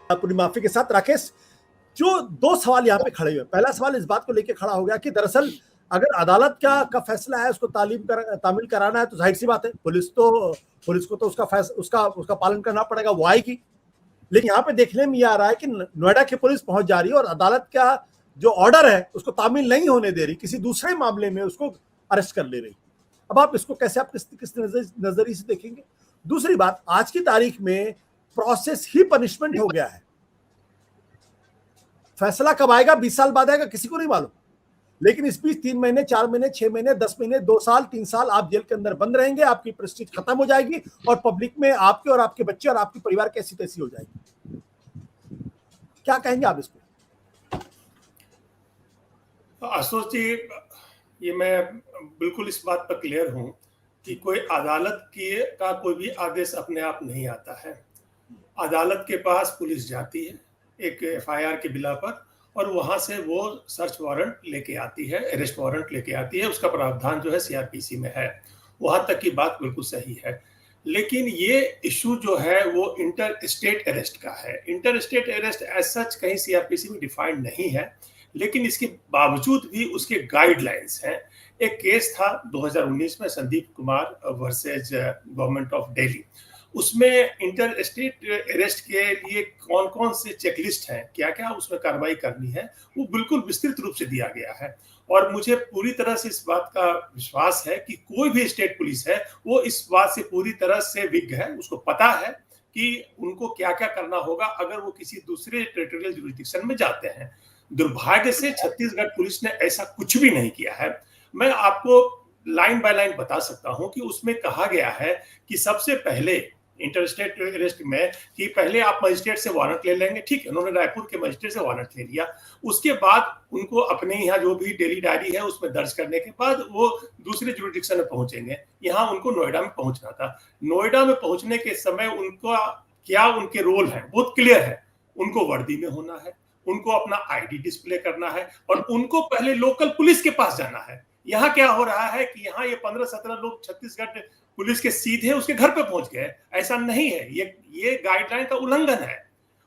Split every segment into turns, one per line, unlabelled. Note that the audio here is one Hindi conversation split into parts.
पूरी माफी के साथ। राकेश, जो दो सवाल यहाँ पे खड़े हुए, पहला सवाल इस बात को लेकर खड़ा हो गया कि दरअसल अगर अदालत का फैसला है उसको तामील कराना है तो जाहिर सी बात है पुलिस को तो उसका पालन करना पड़ेगा, वो आएगी। लेकिन यहाँ पे देखने में यह आ रहा है कि नोएडा की पुलिस पहुंच जा रही है और अदालत का जो ऑर्डर है उसको तामील नहीं होने दे रही, किसी दूसरे मामले में उसको अरेस्ट कर ले रही। अब आप इसको कैसे आप किस नजरिए से देखेंगे? दूसरी बात, आज की तारीख में प्रोसेस ही पनिशमेंट हो गया है। फैसला कब आएगा, 20 साल बाद आएगा, किसी को नहीं मालूम। लेकिन इस बीच 3 महीने, 4 महीने, 6 महीने, 10 महीने, 2 साल, 3 साल आप जेल के अंदर बंद रहेंगे, आपकी प्रेस्टीज खत्म हो जाएगी और पब्लिक में आपके और आपके बच्चे और आपकी परिवार कैसी तैसी हो जाएगी। क्या कहेंगे आप इस पर?
आशुतोष जी, ये मैं बिल्कुल इस बात पर क्लियर हूं कि कोई अदालत का कोई भी आदेश अपने आप नहीं आता है। अदालत के पास पुलिस जाती है एक एफआईआर के बिला पर और वहां से वो सर्च वारंट लेके आती है, अरेस्ट वारंट लेके आती है। उसका प्रावधान जो है सीआरपीसी में है। वहां तक की बात बिल्कुल सही है। लेकिन ये इशू जो है वो इंटर स्टेट अरेस्ट का है। Inter state arrest as such कहीं सीआरपीसी में डिफाइंड नहीं है, लेकिन इसके बावजूद भी उसके गाइडलाइंस हैं। एक केस था 2019 में, Sandeep Kumar versus government of Delhi. उसमें इंटर स्टेट अरेस्ट के लिए कौन कौन से चेकलिस्ट हैं, क्या क्या उसमें कार्रवाई करनी है, वो बिल्कुल विस्तृत रूप से दिया गया है। और मुझे पूरी तरह से इस बात का विश्वास है कि कोई भी स्टेट पुलिस है वो इस बात से पूरी तरह से विज्ञ है, उसको पता है कि उनको क्या क्या करना होगा अगर वो किसी दूसरे टेरिटोरियल जुरिडिक्शन में जाते हैं। दुर्भाग्य से छत्तीसगढ़ पुलिस ने ऐसा कुछ भी नहीं किया है। मैं आपको लाइन बाय लाइन बता सकता हूं कि उसमें कहा गया है कि सबसे पहले इंटरस्टेट अरेस्ट में कि पहले आप मजिस्ट्रेट से वारंट ले लेंगे। ठीक है, उन्होंने रायपुर के मजिस्ट्रेट से वारंट ले लिया। उसके बाद उनको अपने यहाँ जो भी डेली डायरी है उसमें दर्ज करने के बाद वो दूसरे जुरिडिक्शन में पहुंचेंगे। यहाँ उनको नोएडा में पहुंचना था। नोएडा में पहुंचने के समय उनका क्या उनके रोल है बहुत क्लियर है। उनको वर्दी में होना है, उनको अपना आईडी डिस्प्ले करना है और उनको पहले लोकल पुलिस के पास जाना है। यहाँ क्या हो रहा है कि यहाँ ये 15-17 लोग छत्तीसगढ़ पुलिस के सीधे उसके घर पे पहुंच गए। ऐसा नहीं है, ये गाइडलाइन का उल्लंघन है।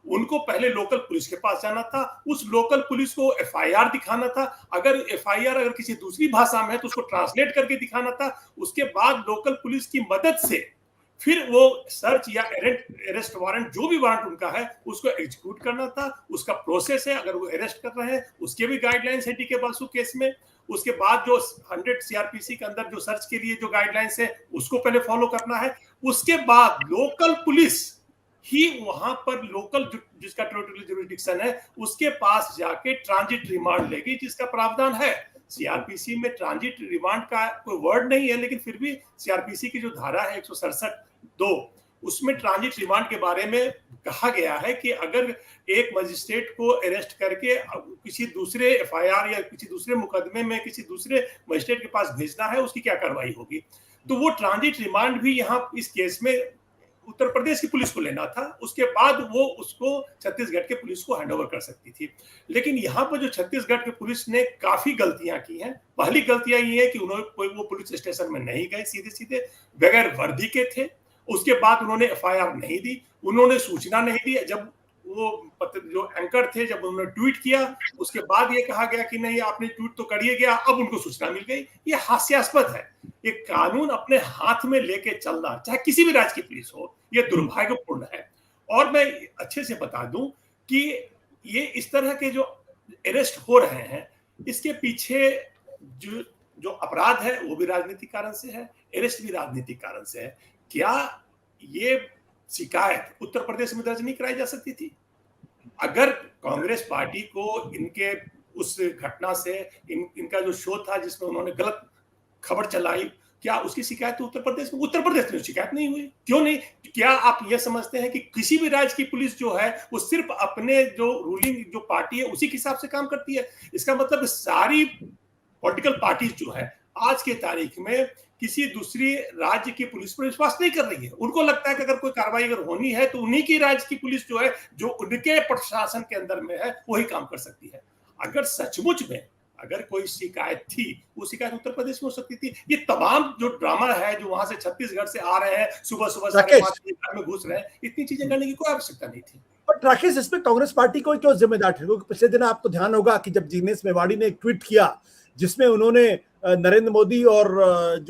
उनको पहले लोकल पुलिस के पास जाना था, उस लोकल पुलिस को एफआईआर दिखाना था। अगर एफआईआर अगर किसी दूसरी भाषा में है तो उसको ट्रांसलेट करके दिखाना था। उसके बाद लोकल पुलिस की मदद से फिर वो सर्च या अरेस्ट वारंट जो भी वारंट उनका है उसको एग्जीक्यूट करना था। उसका प्रोसेस है, अगर वो अरेस्ट कर रहे हैं उसके भी गाइडलाइंस है डीके बासु केस में। उसके बाद जो 100 सीआरपीसी के अंदर जो सर्च के लिए जो गाइडलाइंस है उसको पहले फॉलो करना है। उसके बाद लोकल पुलिस ही वहां पर लोकल जिसका टेरिटोरियल जुरिडिक्शन है उसके पास जाके ट्रांजिट रिमांड लेगी, जिसका प्रावधान है। सीआरपीसी में ट्रांजिट रिमांड का कोई वर्ड नहीं है, लेकिन फिर भी सीआरपीसी की जो धारा है 167(2) उसमें ट्रांजिट रिमांड के बारे में कहा गया है कि अगर एक मजिस्ट्रेट को अरेस्ट करके किसी दूसरे एफआईआर या किसी दूसरे मुकदमे में किसी दूसरे मजिस्ट्रेट के पास भेजना है उसकी क्या कार्रवाई होगी। तो वो ट्रांजिट रिमांड भी यहाँ इस केस में उत्तर प्रदेश की पुलिस को लेना था। उसके बाद वो उसको छत्तीसगढ़ के पुलिस को हैंड ओवर कर सकती थी। लेकिन यहाँ पर जो छत्तीसगढ़ की पुलिस ने काफी गलतियां की हैं। पहली गलतियां ये है कि वो पुलिस स्टेशन में नहीं गए, सीधे सीधे बगैर वर्दी के थे। उसके बाद उन्होंने एफआईआर नहीं दी, उन्होंने सूचना नहीं दी। जब वो जो एंकर थे जब उन्होंने ट्वीट किया उसके बाद ये कहा गया कि नहीं आपने ट्वीट तो करिए गया, अब उनको सूचना मिल गई। ये हास्यास्पद है। ये कानून अपने हाथ में लेके चलना चाहे किसी भी राज्य की पुलिस हो, ये दुर्भाग्यपूर्ण है। और मैं अच्छे से बता दूं कि ये इस तरह के जो अरेस्ट हो रहे हैं इसके पीछे जो अपराध है वो भी राजनीतिक कारण से है, अरेस्ट भी राजनीतिक कारण से है। क्या ये शिकायत उत्तर प्रदेश में दर्ज नहीं कराई जा सकती थी? अगर कांग्रेस पार्टी को इनके उस घटना से इनका जो शो था जिसमें उन्होंने गलत खबर चलाई, क्या उसकी शिकायत तो उत्तर प्रदेश में शिकायत नहीं हुई? क्यों नहीं? क्या आप ये समझते हैं कि किसी भी राज्य की पुलिस जो है वो सिर्फ अपने जो रूलिंग जो पार्टी है उसी के हिसाब से काम करती है? इसका मतलब सारी पॉलिटिकल पार्टीज जो है आज के तारीख में किसी दूसरी राज्य की पुलिस पर विश्वास नहीं कर रही है। उनको लगता है कि अगर कोई कार्रवाई अगर होनी है तो उन्हीं की राज्य की पुलिस जो है जो उनके प्रशासन के अंदर में है वही काम कर सकती है। अगर सचमुच में अगर कोई शिकायत थी वो शिकायत उत्तर प्रदेश में हो सकती थी। ये तमाम जो ड्रामा है जो वहां से छत्तीसगढ़ से आ रहे हैं, सुबह सुबह 5:30 में घुस रहे हैं, इतनी चीजें करने की कोई आवश्यकता नहीं थी।
बट राकेश, इसमें कांग्रेस पार्टी को क्यों जिम्मेदार ठहरे? क्योंकि पिछले दिन आपको ध्यान होगा कि जब जिग्नेश मेवाड़ी ने एक ट्वीट किया जिसमें उन्होंने नरेंद्र मोदी और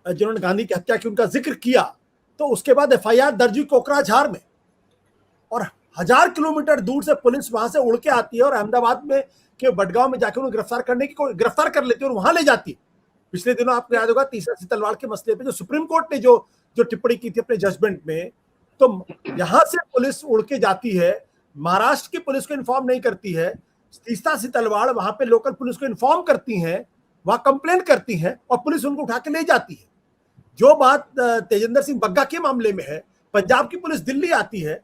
जिन्होंने गांधी की हत्या की उनका जिक्र किया, तो उसके बाद एफआईआर दर्ज हुई कोकराझार में, और 1000 किलोमीटर दूर से पुलिस वहां से उड़ के आती है और अहमदाबाद में के बडगांव में जाकर उन्हें गिरफ्तार कर लेती है और वहां ले जाती है। पिछले दिनों आपको याद होगा तीसरा तलवार के मसले पे जो सुप्रीम कोर्ट ने जो टिप्पणी की थी अपने जजमेंट में, तो यहां से पुलिस उड़ के जाती है, महाराष्ट्र की पुलिस को इन्फॉर्म नहीं करती है, तीसरा तलवाड़ वहां पे लोकल पुलिस को इन्फॉर्म करती हैं, वहां कंप्लेन करती हैं और पुलिस उनको उठा के ले जाती है। जो बात तेजेंद्र सिंह बग्गा के मामले में है, पंजाब की पुलिस दिल्ली आती है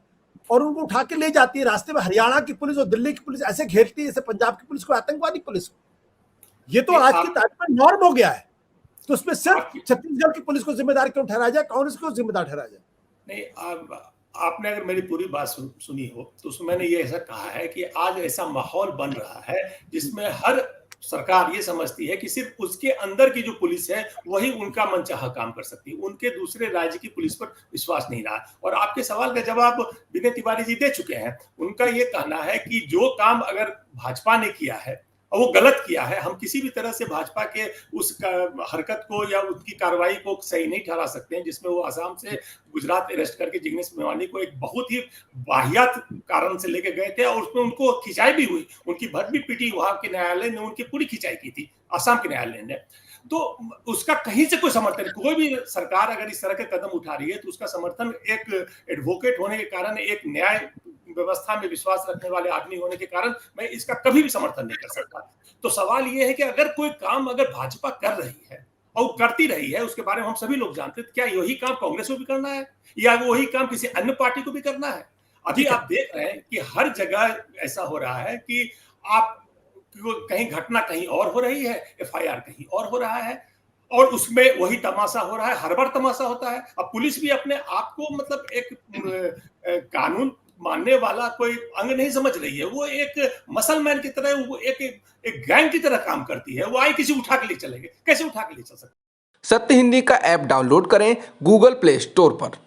और उनको उठा के ले जाती है, रास्ते में हरियाणा की पुलिस और दिल्ली की पुलिस ऐसे घेरती है जैसे पंजाब की पुलिस को आतंकवादी पुलिस को। ये तो आज की तारीख में नॉर्म हो गया है। तो उसमें सिर्फ छत्तीसगढ़ की पुलिस को जिम्मेदार क्यों ठहराया जाए, कांग्रेस को जिम्मेदार ठहराया जाए?
नहीं, आपने अगर मेरी पूरी बात सुनी हो तो उसमें मैंने ये ऐसा कहा है कि आज ऐसा माहौल बन रहा है जिसमें हर सरकार ये समझती है कि सिर्फ उसके अंदर की जो पुलिस है वही उनका मनचाहा काम कर सकती है, उनके दूसरे राज्य की पुलिस पर विश्वास नहीं रहा। और आपके सवाल का जवाब विनय तिवारी जी दे चुके हैं। उनका ये कहना है कि जो काम अगर भाजपा ने किया है और वो गलत किया है, हम किसी भी तरह से भाजपा के उस हरकत को या उसकी कार्रवाई को सही नहीं ठहरा सकते हैं, जिसमें वो असम से गुजरात अरेस्ट करके जिग्नेश मेवानी को एक बहुत ही वाहियात कारण से लेके गए थे और उसमें उनको खिंचाई भी हुई, उनकी भर भी पिटी, वहां के न्यायालय ने उनकी पूरी खिंचाई की थी, असम के न्यायालय ने। तो उसका कहीं से कोई समर्थन, कोई भी सरकार अगर इस तरह के कदम उठा रही है तो उसका समर्थन एक एडवोकेट होने के कारण, एक न्याय व्यवस्था में विश्वास रखने वाले आदमी होने के कारण मैं इसका कभी भी समर्थन नहीं कर सकता। तो सवाल यह है कि अगर कोई काम अगर भाजपा कर रही है और करती रही है, उसके बारे में हम सभी लोग जानते हैं, क्या यही काम कांग्रेस को भी करना है या वही काम किसी अन्य पार्टी को भी करना है? अभी आप देख रहे हैं कि हर जगह ऐसा हो रहा है कि आप कहीं घटना कहीं और हो रही है, एफआईआर कहीं और हो रहा है और उसमें वही तमाशा हो रहा है, हर बार तमाशा होता है। अब पुलिस भी अपने आप को मतलब एक कानून मानने वाला कोई अंग नहीं समझ रही है, वो एक मसलमैन की तरह, वो एक गैंग की तरह काम करती है। वो आई किसी उठा के ले चलेंगे, कैसे उठा के ले चल सकते?
सत्य हिंदी का ऐप डाउनलोड करें गूगल प्ले स्टोर पर।